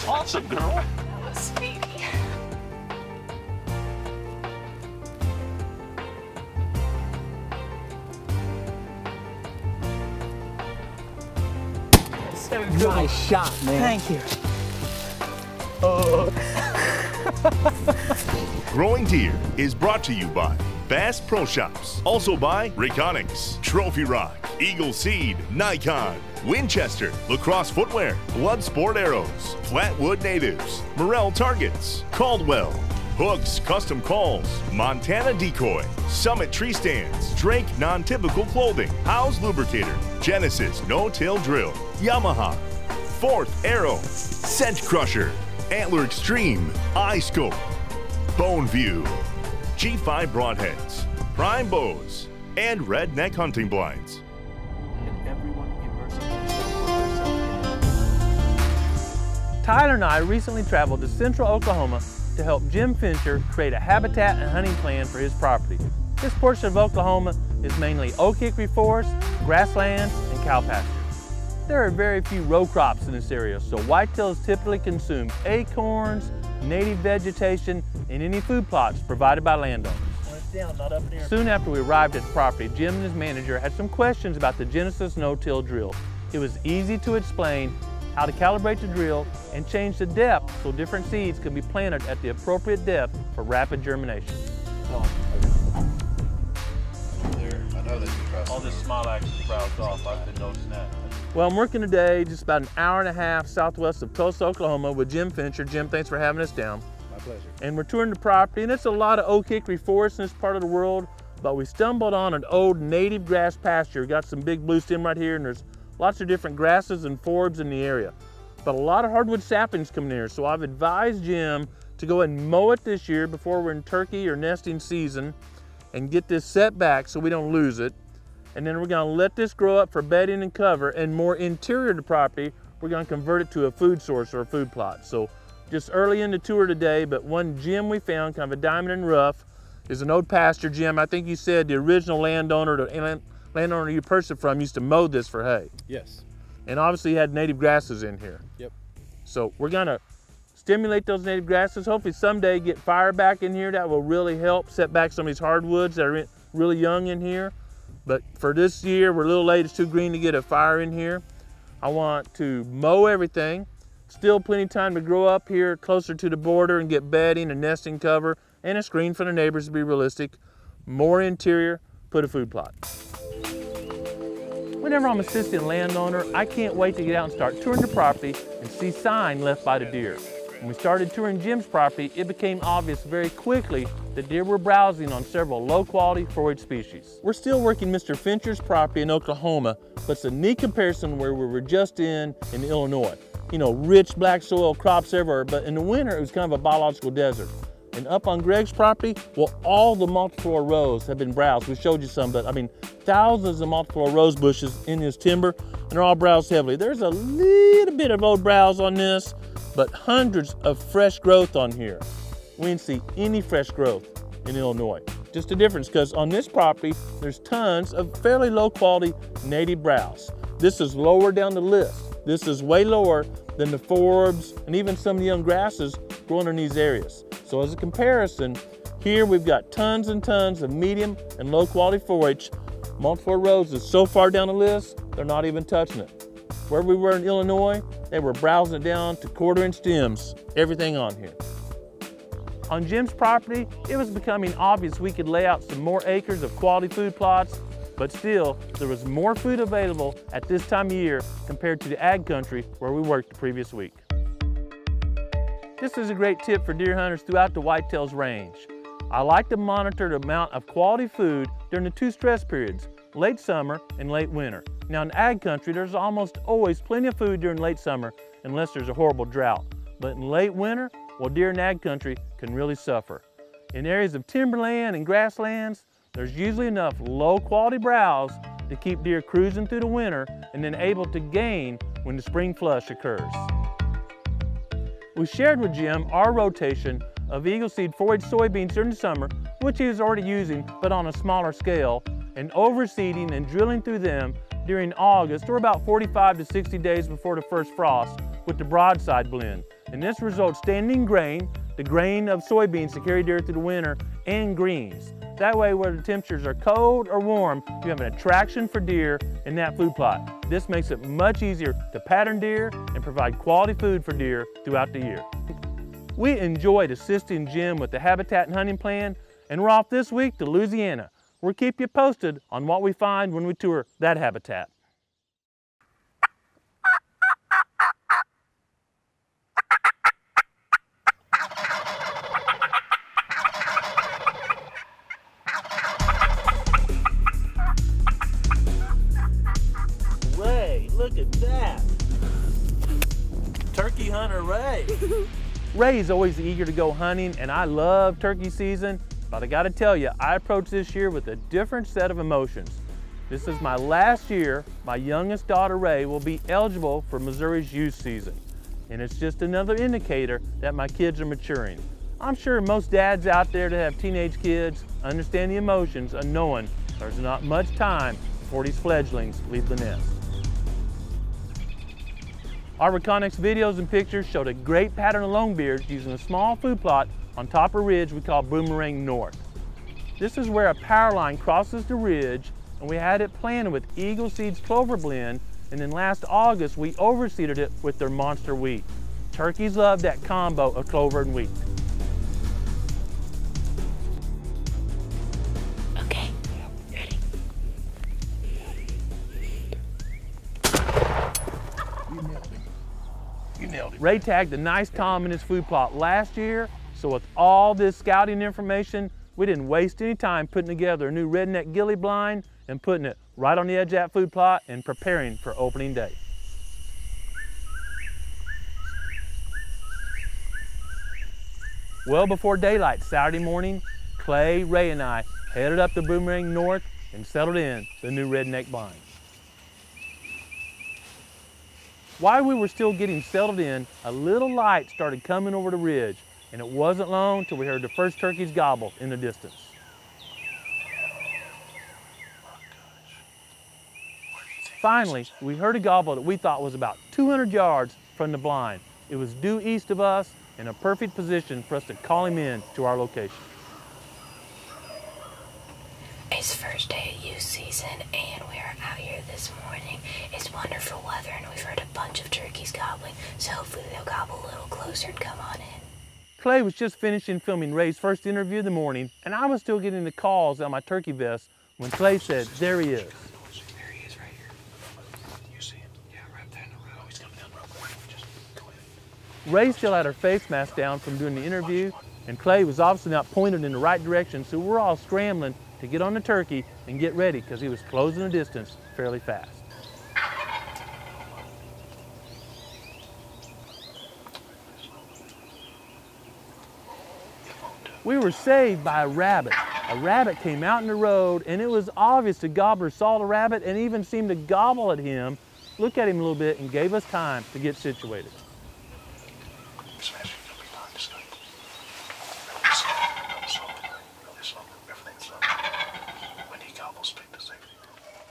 was awesome, girl. That was sweet. So good. Nice shot, man. Thank you. Growing Deer is brought to you by Bass Pro Shops, also by Reconics, Trophy Rock, Eagle Seed, Nikon, Winchester, Lacrosse Footwear, Blood Sport Arrows, Flatwood Natives, Morel Targets, Caldwell, Hooks Custom Calls, Montana Decoy, Summit Tree Stands, Drake Non-Typical Clothing, House Lubricator, Genesis No-Till Drill, Yamaha, Fourth Arrow, Scent Crusher, Antler Extreme, iScope, Bone View, G5 Broadheads, Prime Bows, and Redneck Hunting Blinds. And everyone immersing themselves. Tyler and I recently traveled to central Oklahoma to help Jim Fincher create a habitat and hunting plan for his property. This portion of Oklahoma is mainly oak hickory forest, grassland, and cow pasture. There are very few row crops in this area, so whitetails typically consume acorns, native vegetation, and any food plots provided by landowners. Soon after we arrived at the property, Jim and his manager had some questions about the Genesis no-till drill. It was easy to explain how to calibrate the drill and change the depth so different seeds can be planted at the appropriate depth for rapid germination. All this smile action browsed off. I've been noticing that. Well, I'm working today just about an hour and a half southwest of Tulsa, Oklahoma with Jim Fincher. Jim, thanks for having us down. My pleasure. And we're touring the property, and it's a lot of oak hickory forest in this part of the world, but we stumbled on an old native grass pasture. We got some big blue stem right here, and there's lots of different grasses and forbs in the area. But a lot of hardwood saplings coming here, so I've advised Jim to go ahead and mow it this year before we're in turkey or nesting season and get this set back so we don't lose it. And then we're gonna let this grow up for bedding and cover, and more interior to the property, we're gonna convert it to a food source or a food plot. So just early in the tour today, but one gem we found, kind of a diamond in the rough, is an old pasture. Jim, I think you said the original landowner, the landowner you purchased it from, used to mow this for hay. Yes. And obviously had native grasses in here. Yep. So we're gonna stimulate those native grasses, hopefully someday get fire back in here. That will really help set back some of these hardwoods that are really young in here. But for this year, we're a little late, it's too green to get a fire in here. I want to mow everything. Still plenty of time to grow up here closer to the border and get bedding and nesting cover and a screen for the neighbors to be realistic. More interior, put a food plot. Whenever I'm assisting a landowner, I can't wait to get out and start touring the property and see sign left by the deer. When we started touring Jim's property, it became obvious very quickly that deer were browsing on several low-quality forage species. We're still working Mr. Fincher's property in Oklahoma, but it's a neat comparison where we were just in Illinois. You know, rich black soil, crops everywhere, but in the winter it was kind of a biological desert. And up on Greg's property, well, all the multiflora rose have been browsed. We showed you some, but I mean, thousands of multiflora rose bushes in his timber, and they're all browsed heavily. There's a little bit of old browse on this, but hundreds of fresh growth on here. We didn't see any fresh growth in Illinois. Just a difference, because on this property, there's tons of fairly low quality native browse. This is lower down the list. This is way lower than the forbs and even some of the young grasses growing in these areas. So as a comparison, here we've got tons and tons of medium and low quality forage. Multiflora rose is so far down the list, they're not even touching it. Where we were in Illinois, they were browsing it down to 1/4-inch stems, everything on here. On Jim's property, it was becoming obvious we could lay out some more acres of quality food plots, but still, there was more food available at this time of year compared to the ag country where we worked the previous week. This is a great tip for deer hunters throughout the whitetails range. I like to monitor the amount of quality food during the two stress periods, late summer and late winter. Now in ag country, there's almost always plenty of food during late summer unless there's a horrible drought. But in late winter, well, deer in ag country can really suffer. In areas of timberland and grasslands, there's usually enough low quality browse to keep deer cruising through the winter and then able to gain when the spring flush occurs. We shared with Jim our rotation of Eagle Seed forage soybeans during the summer, which he was already using, but on a smaller scale, and overseeding and drilling through them during August, or about 45 to 60 days before the first frost, with the broadside blend. And this results standing grain, the grain of soybeans to carry deer through the winter, and greens. That way, whether the temperatures are cold or warm, you have an attraction for deer in that food plot. This makes it much easier to pattern deer and provide quality food for deer throughout the year. We enjoyed assisting Jim with the habitat and hunting plan, and we're off this week to Louisiana. We'll keep you posted on what we find when we tour that habitat. Ray, look at that. Turkey hunter Ray. Ray's always eager to go hunting, and I love turkey season, but I gotta tell you, I approach this year with a different set of emotions. This is my last year. My youngest daughter, Ray, will be eligible for Missouri's youth season, and it's just another indicator that my kids are maturing. I'm sure most dads out there that have teenage kids understand the emotions of knowing there's not much time before these fledglings leave the nest. Our Reconyx videos and pictures showed a great pattern of longbeards using a small food plot on top of a ridge we call Boomerang North. This is where a power line crosses the ridge, and we had it planted with Eagle Seeds clover blend, and then last August we overseeded it with their monster wheat. Turkeys love that combo of clover and wheat. Okay, ready? You nailed it. Ray tagged a nice tom in his food plot last year, so with all this scouting information, we didn't waste any time putting together a new redneck ghillie blind and putting it right on the edge of that food plot and preparing for opening day. Well before daylight Saturday morning, Clay, Ray, and I headed up to Boomerang North and settled in the new redneck blind. While we were still getting settled in, a little light started coming over the ridge, and it wasn't long till we heard the first turkeys gobble in the distance. Finally, we heard a gobble that we thought was about 200 yards from the blind. It was due east of us in a perfect position for us to call him in to our location. It's first day of youth season, and we're out here this morning. It's wonderful weather, and we've heard a bunch of turkeys gobbling, so hopefully they'll gobble a little closer and come on in. Clay was just finishing filming Ray's first interview of the morning, and I was still getting the calls on my turkey vest when Clay said, there he is. There he is right here. You see him? Yeah, right there in the row. He's coming down real quick. Just go ahead. Ray still had her face mask down from doing the interview, and Clay was obviously not pointed in the right direction, so we're all scrambling to get on the turkey and get ready because he was closing the distance fairly fast. We were saved by a rabbit. A rabbit came out in the road, and it was obvious the gobbler saw the rabbit and even seemed to gobble at him, look at him a little bit, and gave us time to get situated.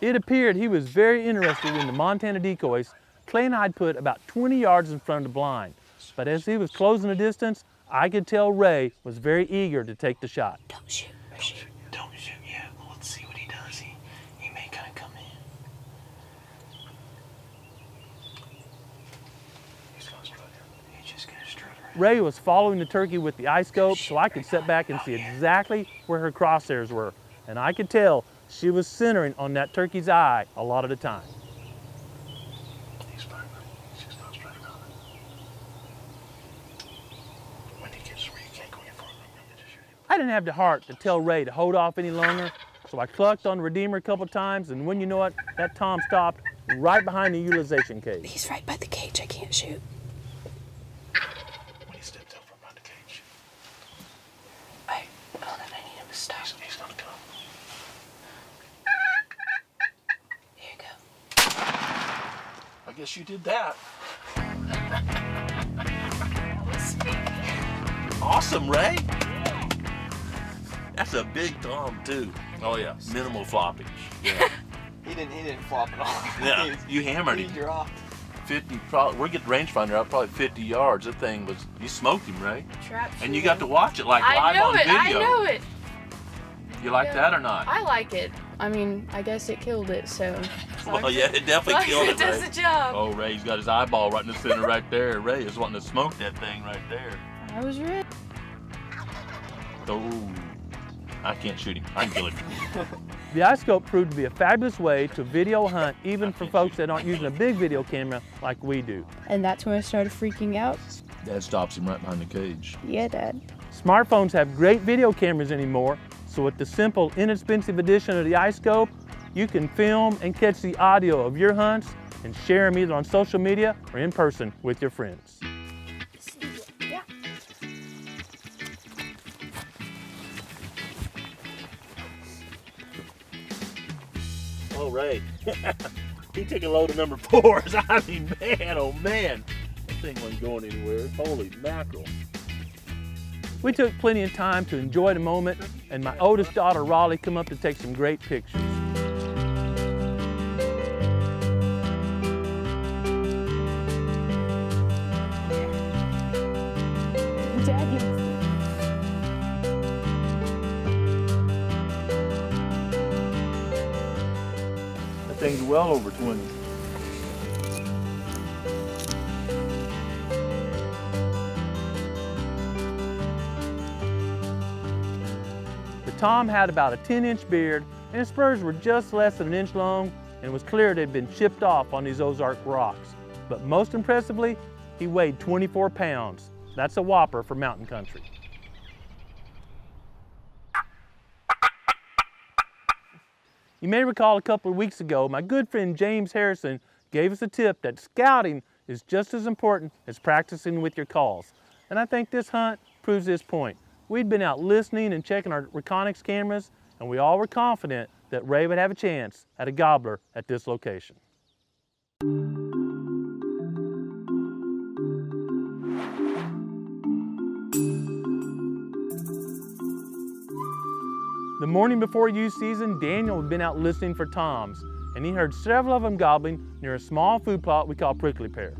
It appeared he was very interested in the Montana decoys. Clay and I had put about 20 yards in front of the blind, but as he was closing the distance, I could tell Ray was very eager to take the shot. Don't shoot. Don't shoot. Yeah, well, let's see what he does. He may kind of come in. He's gonna strut in. He's just gonna strut around. Ray was following the turkey with the eye scope, so I could sit back and see exactly where her crosshairs were, and I could tell she was centering on that turkey's eye a lot of the time. He's fine. He's just not strutting on it. When he gets where you can't go in for him, you just shoot him. I didn't have the heart to tell Ray to hold off any longer, so I clucked on the Redeemer a couple times, and when you know it, that tom stopped right behind the utilization cage. He's right by the cage. I can't shoot. When he steps out from behind the cage, Wait, hold on. I need him to stop. he's gonna come. Here you go. I guess you did that. Awesome, Ray. That's a big tom too. Oh yeah, minimal floppage. Yeah, He didn't flop at all. yeah. You hammered He him. dropped. 50, probably, we're getting the rangefinder out probably 50 yards. That thing was, you smoked him, Ray. Trap And you got to watch it like live on video. I know it. You like that or not? I like it. I mean, I guess it killed it, so. Well, yeah, it definitely killed it, It does Ray. the job. Oh, Ray's got his eyeball right in the center right there. Ray is wanting to smoke that thing right there. I was ready. Oh, I can't shoot him. I can kill him. The iScope proved to be a fabulous way to video hunt, even for folks that aren't using a big video camera like we do. And that's when I started freaking out. Dad stops him right behind the cage. Yeah, Dad. Smartphones have great video cameras anymore, so with the simple, inexpensive addition of the iScope, you can film and catch the audio of your hunts and share them either on social media or in person with your friends. Yeah. Oh, Ray. He took a load of number 4s. I mean, man, oh man. That thing wasn't going anywhere. Holy mackerel. We took plenty of time to enjoy the moment, and my oldest daughter, Raleigh, come up to take some great pictures. Dad, That thing's well over 20. The Tom had about a 10-inch beard, and his spurs were just less than an inch long, and it was clear they'd been chipped off on these Ozark rocks. But most impressively, he weighed 24 pounds. That's a whopper for mountain country. You may recall a couple of weeks ago, my good friend James Harrison gave us a tip that scouting is just as important as practicing with your calls. And I think this hunt proves this point. We'd been out listening and checking our Reconyx cameras, and we all were confident that Ray would have a chance at a gobbler at this location. The morning before youth season, Daniel had been out listening for toms, and he heard several of them gobbling near a small food plot we call Prickly Pear.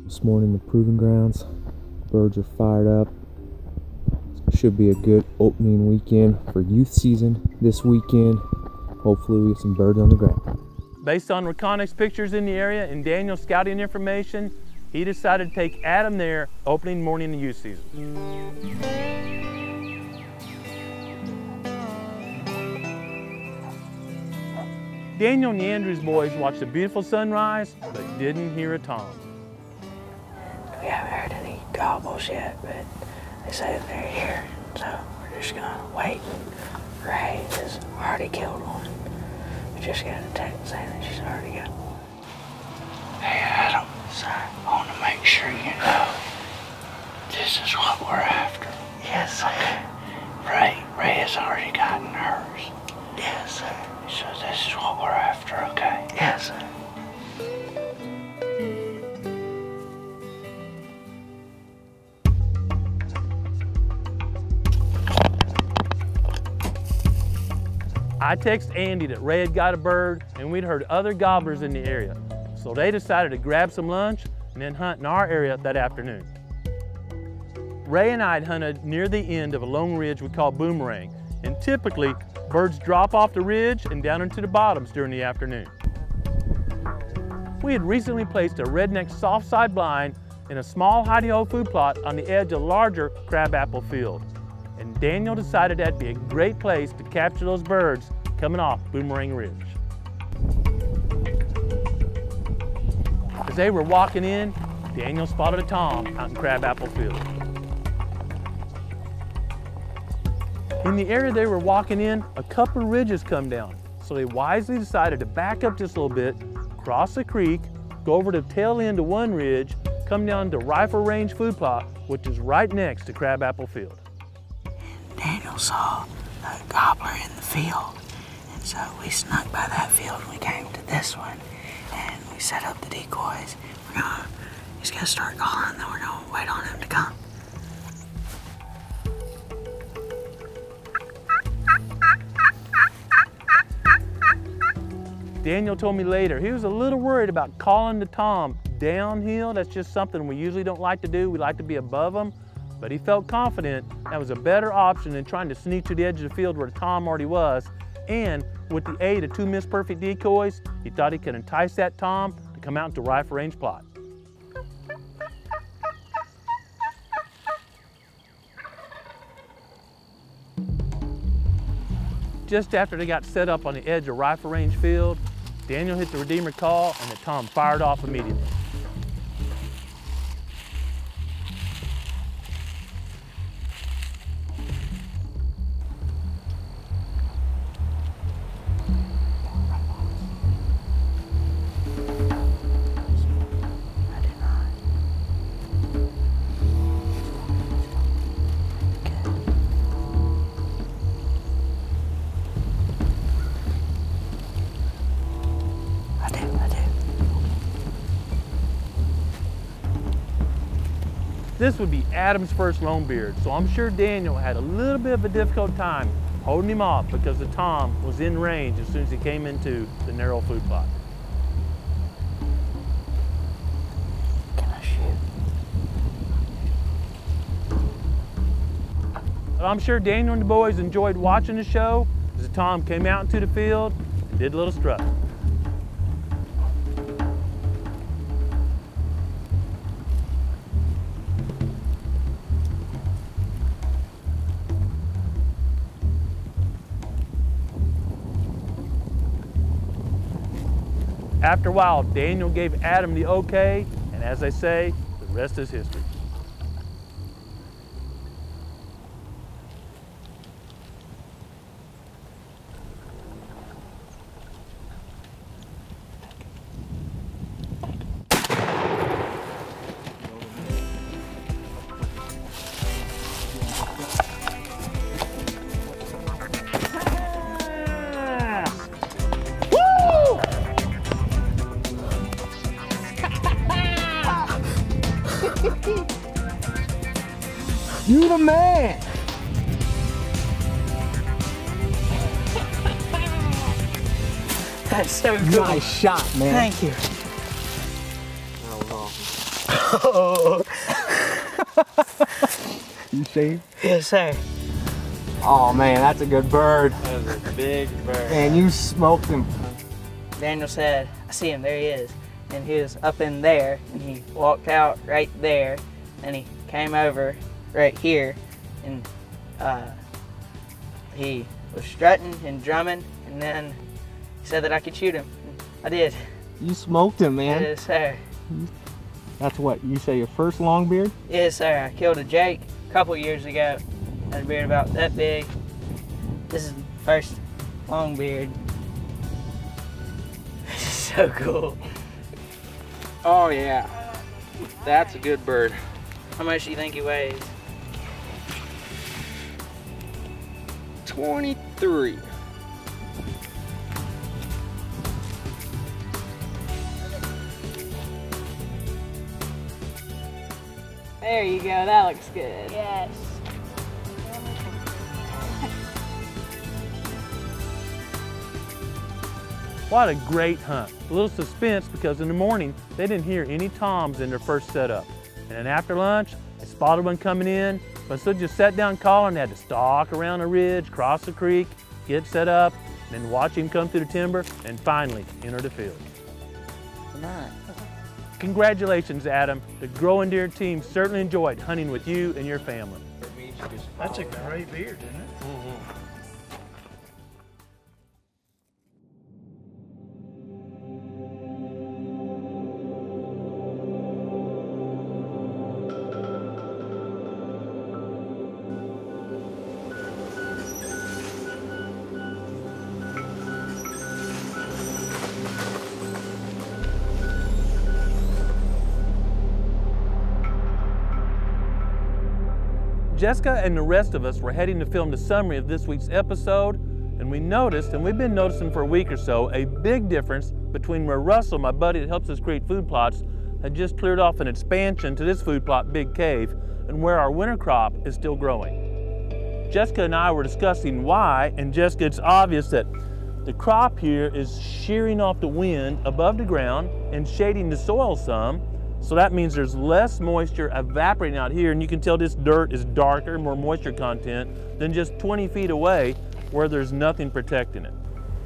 This morning, the proving grounds, birds are fired up. Should be a good opening weekend for youth season this weekend. Hopefully we get some birds on the ground. Based on Reconyx pictures in the area and Daniel's scouting information, he decided to take Adam there opening morning of youth season. Daniel and the Andrews boys watched a beautiful sunrise, but didn't hear a tom. We haven't heard any gobbles yet, but they say that they're here, so we're just gonna wait. Ray has already killed one. We just got a text saying that she's already got one. Hey Adam, so I want to make sure you know this is what we're after. Yes, sir. Ray has already gotten hers. Yes, sir. So this is what we're after, okay? Yes, sir. I texted Andy that Ray had got a bird and we'd heard other gobblers in the area. So they decided to grab some lunch and then hunt in our area that afternoon. Ray and I had hunted near the end of a long ridge we call Boomerang, and typically birds drop off the ridge and down into the bottoms during the afternoon. We had recently placed a redneck soft side blind in a small hidey-hole food plot on the edge of a larger crabapple field. And Daniel decided that'd be a great place to capture those birds coming off Boomerang Ridge. As they were walking in, Daniel spotted a tom out in Crabapple Field. In the area they were walking in, a couple of ridges come down, so they wisely decided to back up just a little bit, cross the creek, go over the tail end of one ridge, come down to Rifle Range Food Plot, which is right next to Crabapple Field. Daniel saw a gobbler in the field, and so we snuck by that field and we came to this one, and we set up the decoys. He's gonna start calling, then we're gonna wait on him to come. Daniel told me later he was a little worried about calling the tom downhill. That's just something we usually don't like to do. We like to be above them. But he felt confident that was a better option than trying to sneak to the edge of the field where the tom already was. And with the aid of 2 missed perfect decoys, he thought he could entice that tom to come out into rifle range plot. Just after they got set up on the edge of rifle range field, Daniel hit the Redeemer call and the tom fired off immediately. This would be Adam's first longbeard, so I'm sure Daniel had a little bit of a difficult time holding him off because the tom was in range as soon as he came into the narrow food plot. Can I shoot? But I'm sure Daniel and the boys enjoyed watching the show as the tom came out into the field and did a little strut. After a while, Daniel gave Adam the okay, and as they say, the rest is history. You the man! That's so cool. Nice shot, man. Thank you. That was awesome. You see? Yes, sir. Oh man, that's a good bird. That was a big bird. And you smoked him. Daniel said, I see him, there he is. And he was up in there, and he walked out right there, and he came over right here, and he was strutting and drumming, and then he said that I could shoot him. I did. You smoked him, man. Yes, sir. That's what, you say your first longbeard? Yes, sir. I killed a Jake a couple years ago. Had a beard about that big. This is the first long beard. This is so cool. Oh yeah, that's a good bird. How much do you think he weighs? 23. There you go, that looks good. Yes. What a great hunt. A little suspense because in the morning, they didn't hear any toms in their first setup. And then after lunch, they spotted one coming in, but so just sat down calling, they had to stalk around a ridge, cross the creek, get set up, and then watch him come through the timber, and finally enter the field. Come on. Congratulations, Adam. The Growing Deer team certainly enjoyed hunting with you and your family. That's a great beard, isn't it? Jessica and the rest of us were heading to film the summary of this week's episode, and we noticed, and we've been noticing for a week or so, a big difference between where Russell, my buddy that helps us create food plots, had just cleared off an expansion to this food plot, Big Cave, and where our winter crop is still growing. Jessica and I were discussing why, and Jessica, it's obvious that The crop here is shearing off the wind above the ground and shading the soil some. So that means there's less moisture evaporating out here, and you can tell this dirt is darker, more moisture content than just 20 feet away where there's nothing protecting it.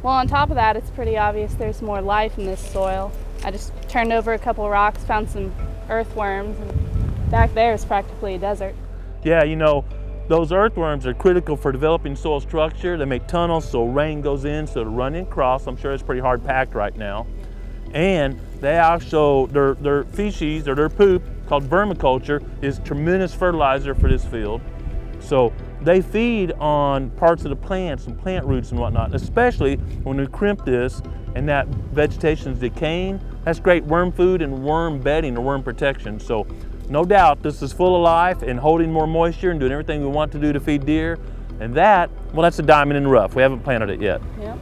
Well, on top of that, it's pretty obvious there's more life in this soil. I just turned over a couple rocks, found some earthworms, and back there is practically a desert. Yeah, you know, those earthworms are critical for developing soil structure. They make tunnels so rain goes in, so to run across. I'm sure it's pretty hard packed right now. And they also, their feces or their poop, called vermiculture, is tremendous fertilizer for this field. So they feed on parts of the plants and plant roots and whatnot, especially when we crimp this and that vegetation is decaying. That's great worm food and worm bedding or worm protection. So no doubt this is full of life and holding more moisture and doing everything we want to do to feed deer. And that, well, that's a diamond in the rough. We haven't planted it yet. Yep.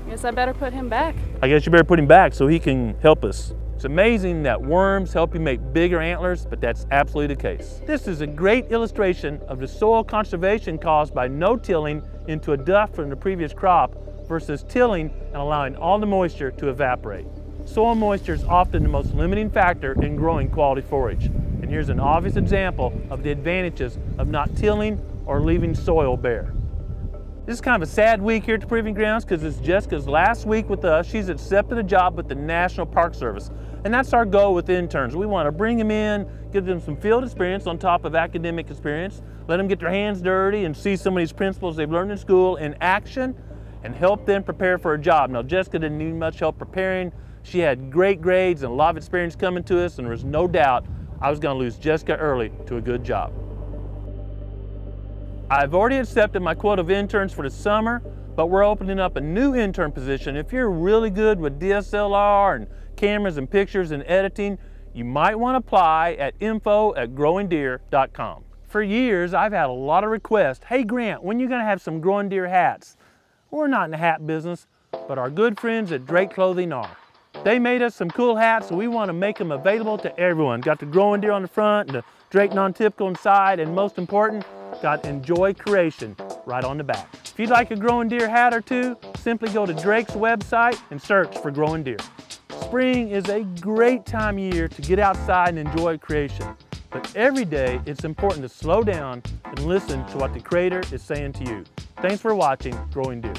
Guess I better put him back. I guess you better put him back so he can help us. It's amazing that worms help you make bigger antlers, but that's absolutely the case. This is a great illustration of the soil conservation caused by no tilling into a duff from the previous crop versus tilling and allowing all the moisture to evaporate. Soil moisture is often the most limiting factor in growing quality forage. And here's an obvious example of the advantages of not tilling or leaving soil bare. This is kind of a sad week here at the Proving Grounds because it's Jessica's last week with us. She's accepted a job with the National Park Service. And that's our goal with interns. We want to bring them in, give them some field experience on top of academic experience, let them get their hands dirty and see some of these principles they've learned in school in action, and help them prepare for a job. Now, Jessica didn't need much help preparing. She had great grades and a lot of experience coming to us, and there was no doubt I was going to lose Jessica early to a good job. I've already accepted my quota of interns for the summer, but we're opening up a new intern position. If you're really good with DSLR and cameras and pictures and editing, you might want to apply at info@GrowingDeer.com. For years, I've had a lot of requests. Hey Grant, when are you going to have some Growing Deer hats? We're not in the hat business, but our good friends at Drake Clothing are. They made us some cool hats, so we want to make them available to everyone. Got the Growing Deer on the front and the Drake non-typical inside, and most important, got Enjoy Creation right on the back. If you'd like a Growing Deer hat or two, simply go to Drake's website and search for Growing Deer. Spring is a great time of year to get outside and enjoy creation. But every day, it's important to slow down and listen to what the Creator is saying to you. Thanks for watching Growing Deer.